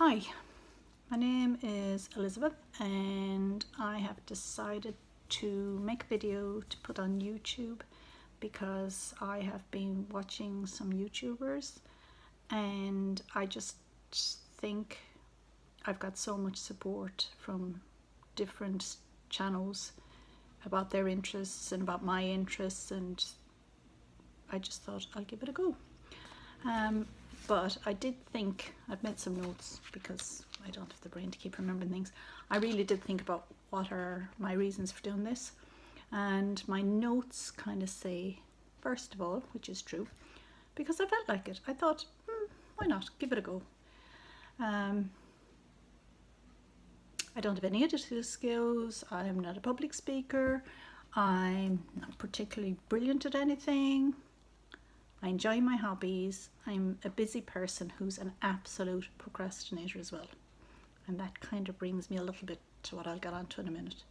Hi, my name is Elizabeth and I have decided to make a video to put on YouTube because I have been watching some YouTubers and I just think I've got so much support from different channels about their interests and about my interests, and I just thought I'll give it a go. But I did think, I've made some notes because I don't have the brain to keep remembering things. I really did think about what are my reasons for doing this, and my notes kind of say, first of all, which is true, because I felt like it. I thought, why not, give it a go. I don't have any editing skills, I'm not a public speaker, I'm not particularly brilliant at anything. I enjoy my hobbies. I'm a busy person who's an absolute procrastinator as well. And that kind of brings me a little bit to what I'll get onto in a minute.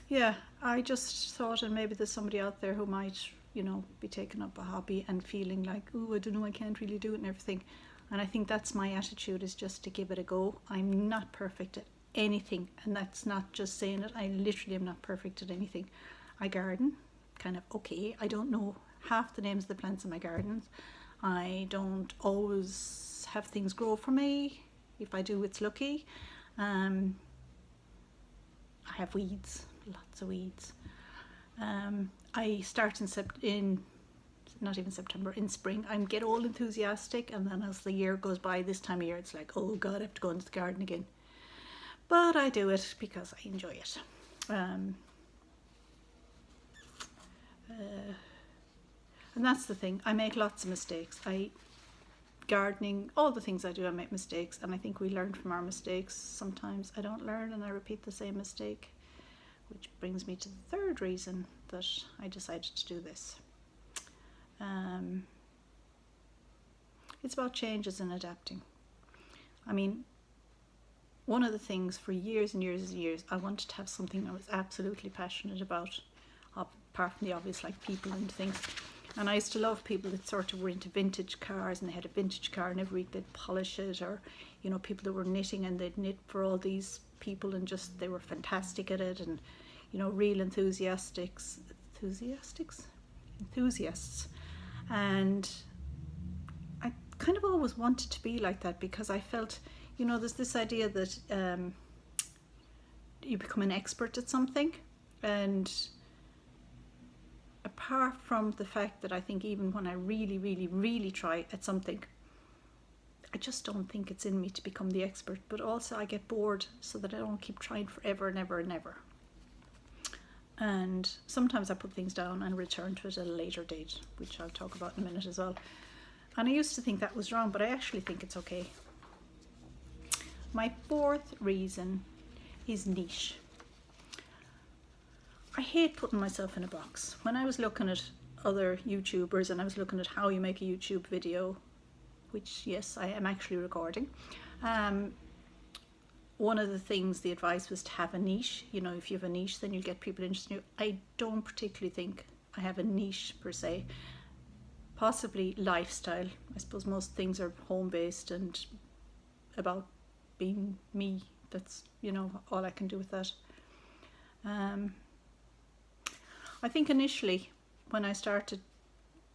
Yeah, I just thought, and maybe there's somebody out there who might, be taking up a hobby and feeling like, oh, I don't know, I can't really do it and everything. And I think that's my attitude, is just to give it a go. I'm not perfect at anything, and that's not just saying it. I literally am not perfect at anything. I garden, kind of okay. I don't know half the names of the plants in my gardens. I don't always have things grow for me. If I do, it's lucky. I have weeds, lots of weeds. I start in not even September, in spring. I get all enthusiastic, and then as the year goes by, this time of year, it's like, oh God, I have to go into the garden again. But I do it because I enjoy it. And that's the thing. I make lots of mistakes. Gardening, all the things I do, I make mistakes, and I think we learn from our mistakes. Sometimes I don't learn and I repeat the same mistake, which brings me to the third reason that I decided to do this. It's about changes and adapting. I mean, one of the things for years and years and years, I wanted to have something I was absolutely passionate about, apart from the obvious, like people and things. And I used to love people that sort of were into vintage cars, and they had a vintage car and every week they'd polish it, or people that were knitting and they'd knit for all these people, and just they were fantastic at it, and real enthusiasts. And I kind of always wanted to be like that, because I felt, there's this idea that you become an expert at something, and apart from the fact that I think even when I really, really, really try at something, I just don't think it's in me to become the expert, but also I get bored, so that I don't keep trying forever and ever and ever. And sometimes I put things down and return to it at a later date, which I'll talk about in a minute as well. And I used to think that was wrong, but I actually think it's okay. My fourth reason is niche. I hate putting myself in a box. When I was looking at other YouTubers and I was looking at how you make a YouTube video, which yes, I am actually recording, one of the things, the advice was to have a niche. If you have a niche, then you'll get people interested in you. I don't particularly think I have a niche per se. Possibly lifestyle. I suppose most things are home-based and about being me. That's, all I can do with that. I think initially when I started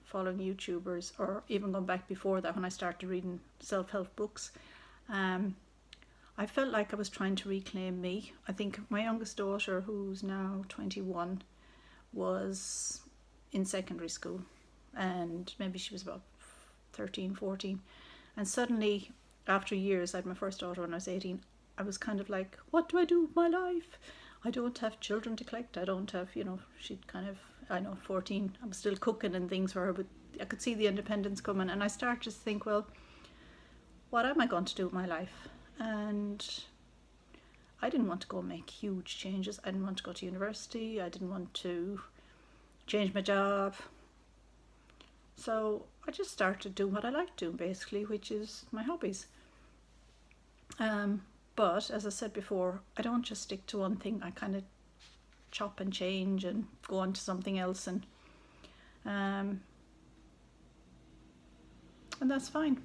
following YouTubers, or even going back before that, when I started reading self-help books, I felt like I was trying to reclaim me. I think my youngest daughter, who's now 21, was in secondary school, and maybe she was about 13, 14. And suddenly, after years, I had my first daughter when I was 18, I was kind of like, what do I do with my life? I don't have children to collect. I don't have, she'd kind of, 14, I was still cooking and things for her, but I could see the independence coming. And I started to think, well, what am I going to do with my life? And I didn't want to go make huge changes. I didn't want to go to university. I didn't want to change my job. So I just started doing what I like doing, basically, which is my hobbies. But as I said before, I don't just stick to one thing. I kind of chop and change and go on to something else. And and that's fine.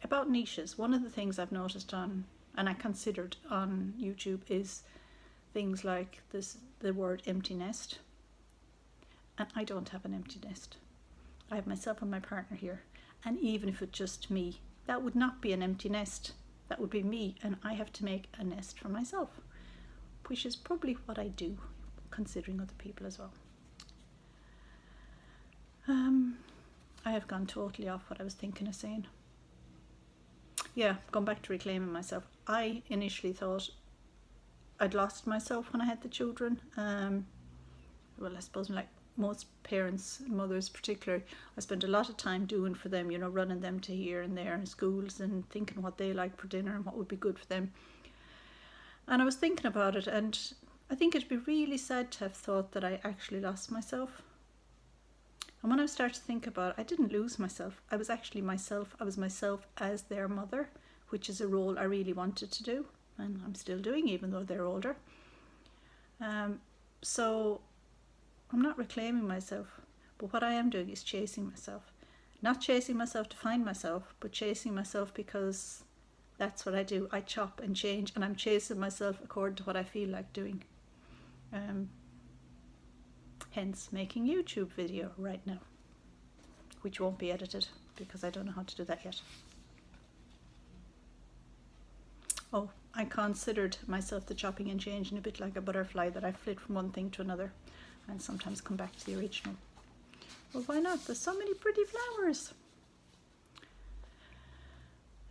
About niches, one of the things I've noticed on, and I considered on YouTube, is things like the word empty nest. And I don't have an empty nest. I have myself and my partner here. And even if it's just me, that would not be an empty nest. That would be me, and I have to make a nest for myself, which is probably what I do, considering other people as well. I have gone totally off what I was thinking of saying. Yeah, going back to reclaiming myself. I initially thought I'd lost myself when I had the children. Well, I suppose like most parents, mothers particularly, I spent a lot of time doing for them, you know, running them to here and there in schools and thinking what they like for dinner and what would be good for them. And I was thinking about it, and I think it'd be really sad to have thought that I actually lost myself. And when I started to think about it, I didn't lose myself. I was actually myself. I was myself as their mother, which is a role I really wanted to do, and I'm still doing, even though they're older. So I'm not reclaiming myself, but what I am doing is chasing myself. Not chasing myself to find myself, but chasing myself because that's what I do. I chop and change, and I'm chasing myself according to what I feel like doing. Hence making YouTube video right now, which won't be edited because I don't know how to do that yet. Oh, I considered myself the chopping and changing, a bit like a butterfly, that I flit from one thing to another and sometimes come back to the original. Well, why not? There's so many pretty flowers.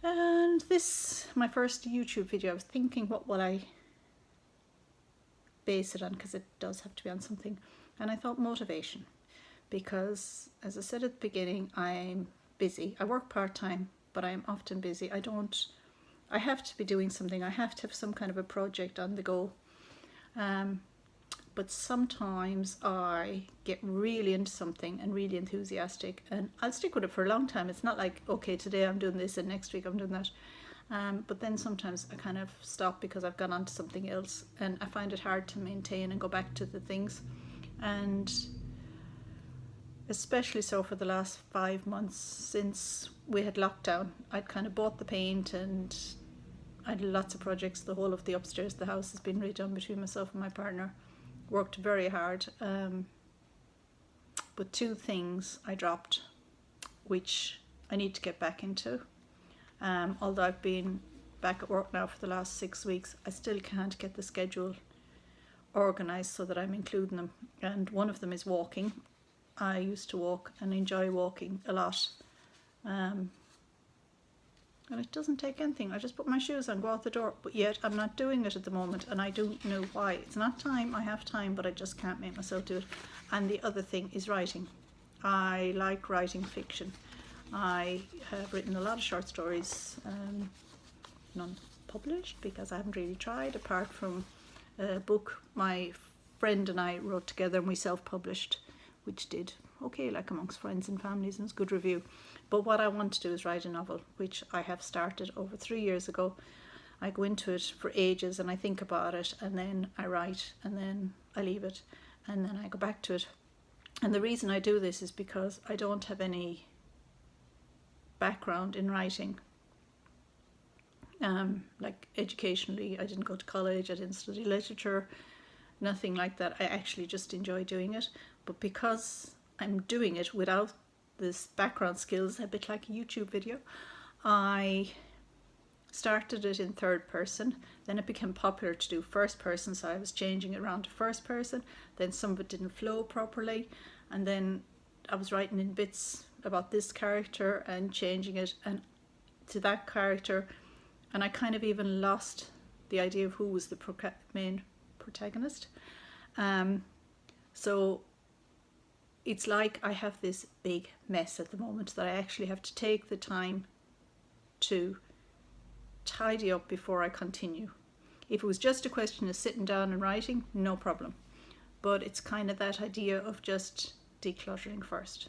And this, my first YouTube video, I was thinking, what will I base it on? Because it does have to be on something. And I thought motivation, because as I said at the beginning, I'm busy. I work part-time, but I'm often busy. I have to be doing something. I have to have some kind of a project on the go. But sometimes I get really into something and really enthusiastic, and I'll stick with it for a long time. It's not like, okay, today I'm doing this and next week I'm doing that. But then sometimes I kind of stop because I've gone on to something else, and I find it hard to maintain and go back to the things. And especially so for the last 5 months since we had lockdown, I'd kind of bought the paint and I had lots of projects. The whole of the upstairs of the house has been redone between myself and my partner. Worked very hard, but 2 things I dropped, which I need to get back into. Although I've been back at work now for the last 6 weeks, I still can't get the schedule organised so that I'm including them. And one of them is walking. I used to walk and enjoy walking a lot. And it doesn't take anything. I just put my shoes on, go out the door, but yet I'm not doing it at the moment, and I don't know why. It's not time. I have time, but I just can't make myself do it. And the other thing is writing. I like writing fiction. I have written a lot of short stories, none published because I haven't really tried, apart from a book my friend and I wrote together and we self-published, which did okay, like amongst friends and families, and it's good review. But what I want to do is write a novel, which I have started over 3 years ago. I go into it for ages and I think about it, and then I write, and then I leave it, and then I go back to it. And the reason I do this is because I don't have any background in writing. Like educationally, I didn't go to college, I didn't study literature, nothing like that. I actually just enjoy doing it. But because I'm doing it without this background skills, a bit like a YouTube video, I started it in third person. Then it became popular to do first person, so I was changing it around to first person. Then some of it didn't flow properly, and then I was writing in bits about this character and changing it and to that character, and I kind of even lost the idea of who was the main protagonist. So it's like I have this big mess at the moment that I actually have to take the time to tidy up before I continue. If it was just a question of sitting down and writing, no problem. But it's kind of that idea of just decluttering first,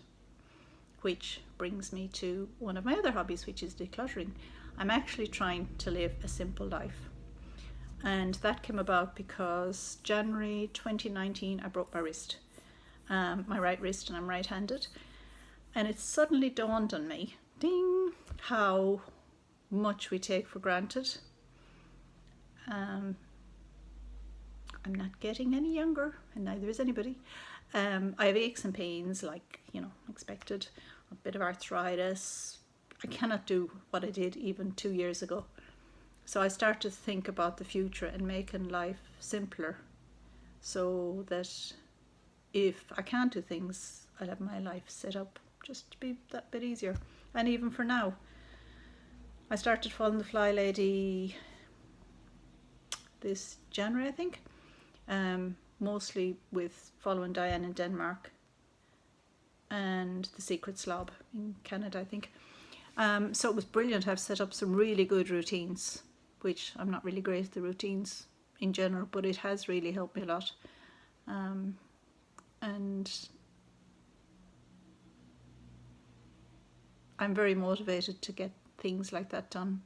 which brings me to one of my other hobbies, which is decluttering. I'm actually trying to live a simple life. And that came about because January 2019, I broke my wrist. my right wrist, and I'm right-handed. And it suddenly dawned on me, ding, how much we take for granted. I'm not getting any younger, and neither is anybody. I have aches and pains, like, expected, a bit of arthritis. I cannot do what I did even 2 years ago. So I started to think about the future and making life simpler, so that if I can't do things, I'll have my life set up just to be that bit easier. And even for now, I started following the Fly Lady this January, I think, mostly with following Diane in Denmark and the Secret Slob in Canada, I think. So it was brilliant. I've set up some really good routines, which I'm not really great at the routines in general, but it has really helped me a lot. And I'm very motivated to get things like that done,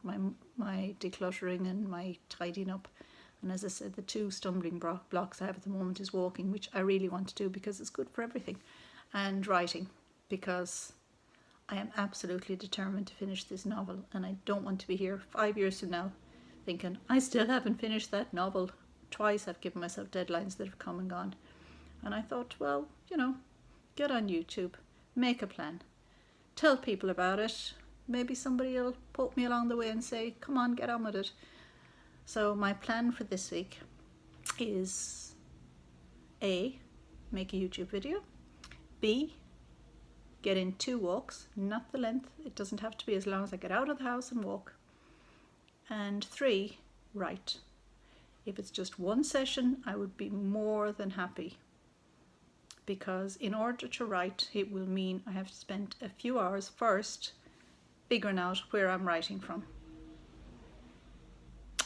my decluttering and my tidying up. And as I said, the 2 stumbling blocks I have at the moment is walking, which I really want to do because it's good for everything, and writing, because I am absolutely determined to finish this novel, and I don't want to be here 5 years from now thinking, I still haven't finished that novel. Twice I've given myself deadlines that have come and gone. And I thought, well, get on YouTube, make a plan, tell people about it. Maybe somebody will poke me along the way and say, come on, get on with it. So my plan for this week is A, make a YouTube video, B, get in 2 walks, not the length, it doesn't have to be as long as I get out of the house and walk, and 3, write. If it's just 1 session, I would be more than happy, because in order to write, it will mean I have to spend a few hours first figuring out where I'm writing from.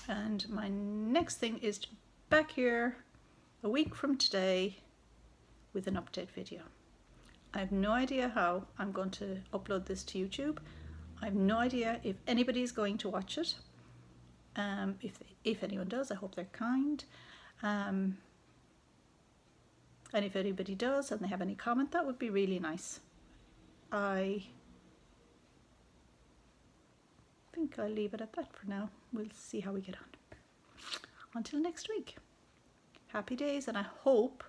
And my next thing is to be back here a week from today with an update video. I have no idea how I'm going to upload this to YouTube. I have no idea if anybody's going to watch it. If anyone does, I hope they're kind. And if anybody does and they have any comment, that would be really nice. I think I'll leave it at that for now. We'll see how we get on. Until next week. Happy days, and I hope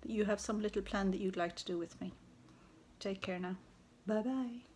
that you have some little plan that you'd like to do with me. Take care now. Bye bye.